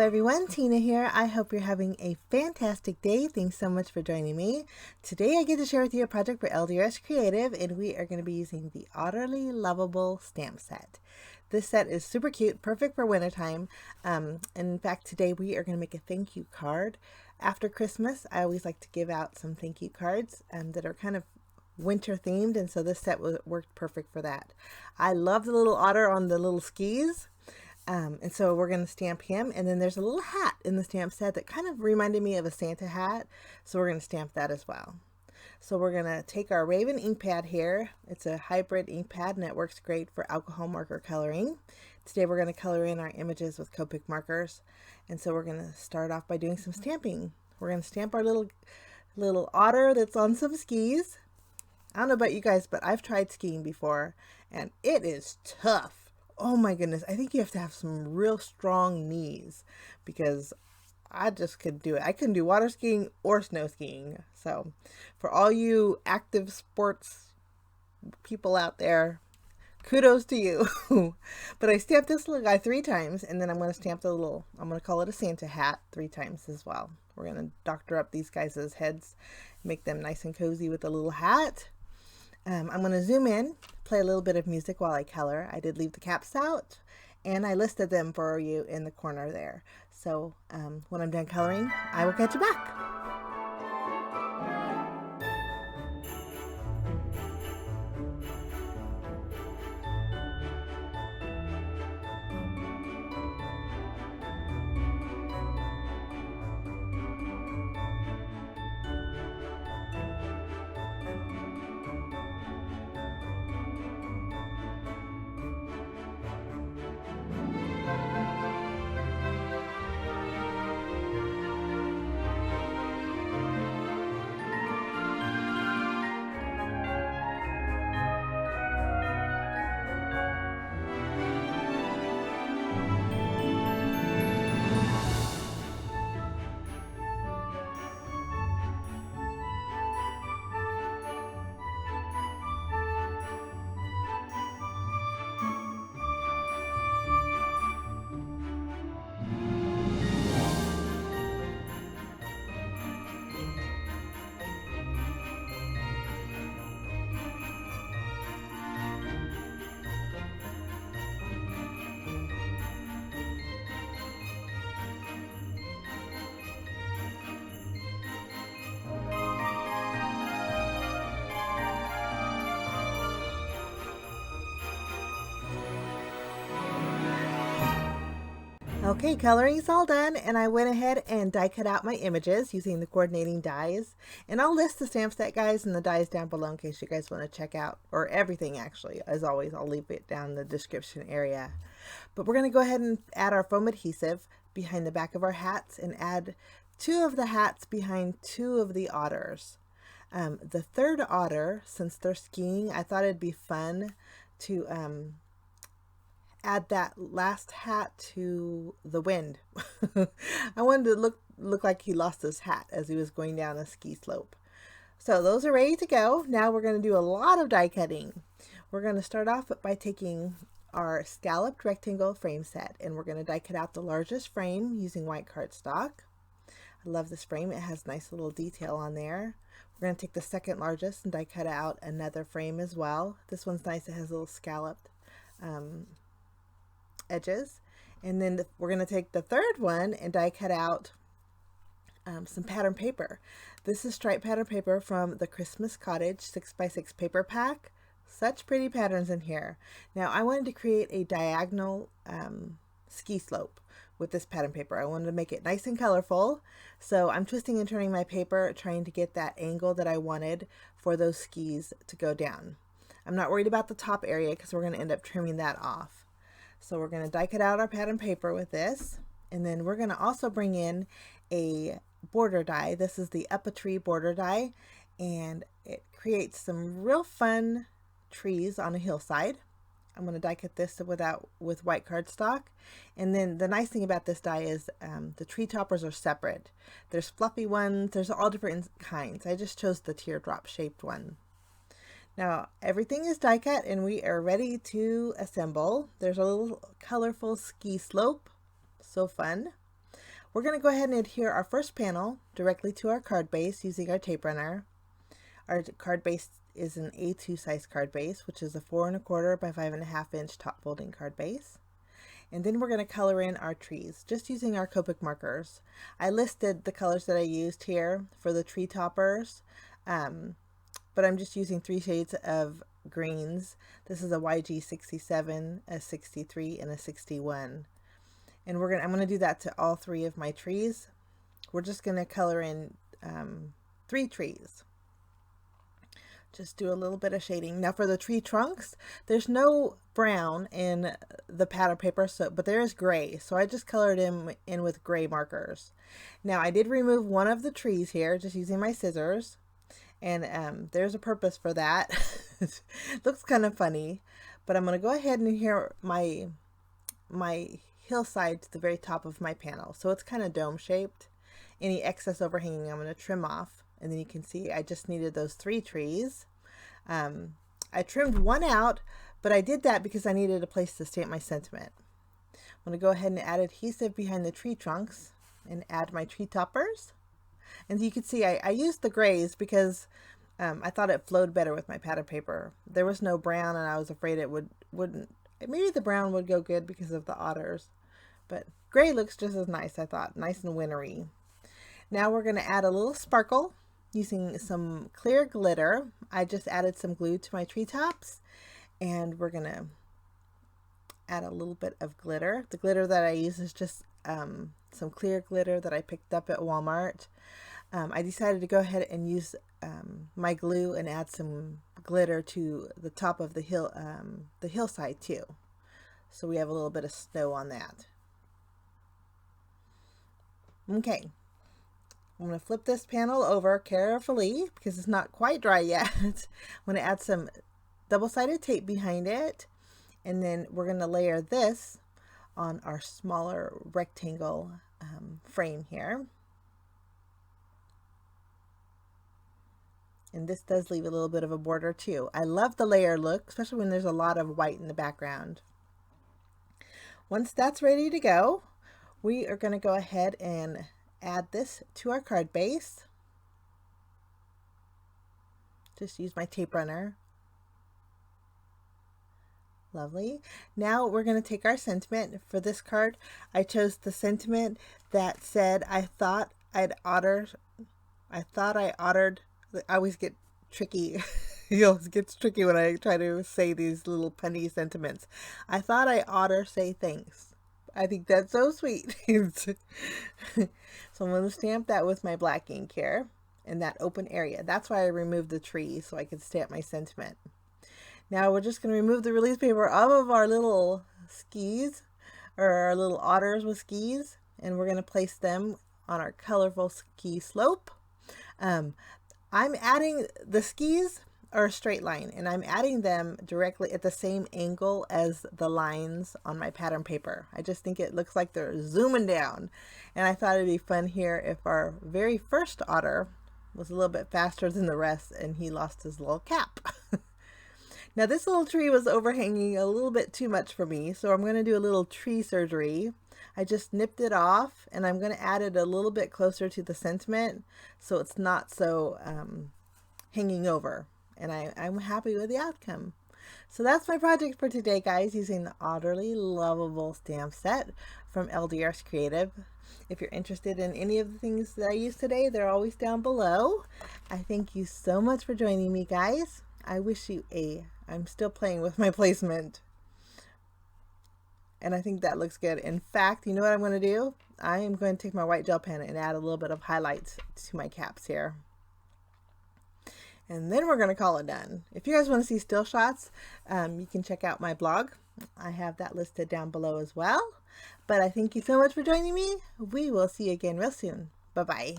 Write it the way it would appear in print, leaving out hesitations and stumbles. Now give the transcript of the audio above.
everyone, Tina here. I hope you're having a fantastic day. Thanks so much for joining me. Today I get to share with you a project for LDRS Creative, and we are going to be using the Otterly Lovable stamp set. This set is super cute, perfect for wintertime. And in fact, today we are going to make a thank you card. After Christmas, I always like to give out some thank you cards that are kind of winter themed, and so this set worked perfect for that. I love the little otter on the little skis. And so we're going to stamp him, and then there's a little hat in the stamp set that kind of reminded me of a Santa hat, so we're going to stamp that as well. So we're going to take our Raven ink pad here. It's a hybrid ink pad, and it works great for alcohol marker coloring. Today we're going to color in our images with Copic markers, and so we're going to start off by doing some stamping. We're going to stamp our little otter that's on some skis. I don't know about you guys, but I've tried skiing before, and it is tough. Oh my goodness, I think you have to have some real strong knees because I just couldn't do it. I couldn't do water skiing or snow skiing. So for all you active sports people out there, kudos to you. But I stamped this little guy 3 times, and then I'm going to stamp I'm going to call it a Santa hat 3 times as well. We're going to doctor up these guys' heads, make them nice and cozy with a little hat. I'm going to zoom in, play a little bit of music while I color. I did leave the caps out, and I listed them for you in the corner there. So when I'm done coloring, I will catch you back. Okay, coloring is all done, and I went ahead and die cut out my images using the coordinating dies. And I'll list the stamp set guys and the dies down below in case you guys want to check out, or everything actually. As always, I'll leave it down in the description area. But we're going to go ahead and add our foam adhesive behind the back of our hats and add 2 of the hats behind 2 of the otters. The third otter, since they're skiing, I thought it'd be fun to add that last hat to the wind. I wanted to look like he lost his hat as he was going down a ski slope. So those are ready to go. Now we're going to do a lot of die cutting. We're going to start off by taking our scalloped rectangle frame set, and we're going to die cut out the largest frame using white cardstock. I love this frame. It has nice little detail on there. We're going to take the second largest and die cut out another frame as well. This one's nice. It has little scalloped edges. And then we're going to take the third one and die cut out some pattern paper. This is striped pattern paper from the Christmas Cottage 6x6 paper pack. Such pretty patterns in here. Now I wanted to create a diagonal ski slope with this pattern paper. I wanted to make it nice and colorful, so I'm twisting and turning my paper trying to get that angle that I wanted for those skis to go down. I'm not worried about the top area because we're going to end up trimming that off. So we're going to die cut out our pattern paper with this, and then we're going to also bring in a border die. This is the Up a Tree border die, and it creates some real fun trees on a hillside. I'm going to die cut this with white cardstock, and then the nice thing about this die is the tree toppers are separate. There's fluffy ones, there's all different kinds. I just chose the teardrop shaped one. Now everything is die cut and we are ready to assemble. There's a little colorful ski slope, so fun. We're going to go ahead and adhere our first panel directly to our card base using our tape runner. Our card base is an A2 size card base, which is a 4 1/4 by 5.5 inch top folding card base. And then we're going to color in our trees just using our Copic markers. I listed the colors that I used here for the tree toppers, but I'm just using 3 shades of greens. This is a YG 67, a 63, and a 61. And I'm going to do that to all 3 of my trees. We're just going to color in 3 trees. Just do a little bit of shading. Now for the tree trunks, there's no brown in the pattern paper, but there is gray. So I just colored in with gray markers. Now I did remove one of the trees here just using my scissors. And there's a purpose for that. It looks kind of funny. But I'm going to go ahead and adhere my hillside to the very top of my panel. So it's kind of dome shaped. Any excess overhanging I'm going to trim off. And then you can see I just needed those 3 trees. I trimmed one out, but I did that because I needed a place to stamp my sentiment. I'm going to go ahead and add adhesive behind the tree trunks and add my tree toppers. And you can see I used the grays because I thought it flowed better with my pattern paper. There was no brown and I was afraid it wouldn't. Maybe the brown would go good because of the otters. But gray looks just as nice, I thought. Nice and wintry. Now we're going to add a little sparkle using some clear glitter. I just added some glue to my treetops, and we're going to add a little bit of glitter. The glitter that I use is just some clear glitter that I picked up at Walmart. I decided to go ahead and use my glue and add some glitter to the top of the hillside too. So we have a little bit of snow on that. Okay. I'm going to flip this panel over carefully because it's not quite dry yet. I'm going to add some double-sided tape behind it, and then we're going to layer this on our smaller rectangle frame here. And this does leave a little bit of a border too. I love the layer look, especially when there's a lot of white in the background. Once that's ready to go, we are going to go ahead and add this to our card base. Just use my tape runner. Lovely. Now we're going to take our sentiment. For this card, I chose the sentiment that said, I thought I ottered. I always get tricky. It always gets tricky when I try to say these little punny sentiments. I thought I oughter say thanks. I think that's so sweet. So I'm going to stamp that with my black ink here in that open area. That's why I removed the tree, so I could stamp my sentiment. Now we're just going to remove the release paper off of our little skis, or our little otters with skis, and we're going to place them on our colorful ski slope. I'm adding the skis are a straight line, and I'm adding them directly at the same angle as the lines on my pattern paper. I just think it looks like they're zooming down, and I thought it'd be fun here if our very first otter was a little bit faster than the rest and he lost his little cap. Now this little tree was overhanging a little bit too much for me, so I'm going to do a little tree surgery. I just nipped it off, and I'm going to add it a little bit closer to the sentiment so it's not so hanging over. And I'm happy with the outcome. So that's my project for today, guys, using the Otterly Lovable stamp set from LDRS Creative. If you're interested in any of the things that I used today, they're always down below. I thank you so much for joining me, guys. I wish you I'm still playing with my placement, and I think that looks good. In fact, you know what I'm going to do? I am going to take my white gel pen and add a little bit of highlights to my caps here. And then we're going to call it done. If you guys want to see still shots, you can check out my blog. I have that listed down below as well. But I thank you so much for joining me. We will see you again real soon. Bye-bye.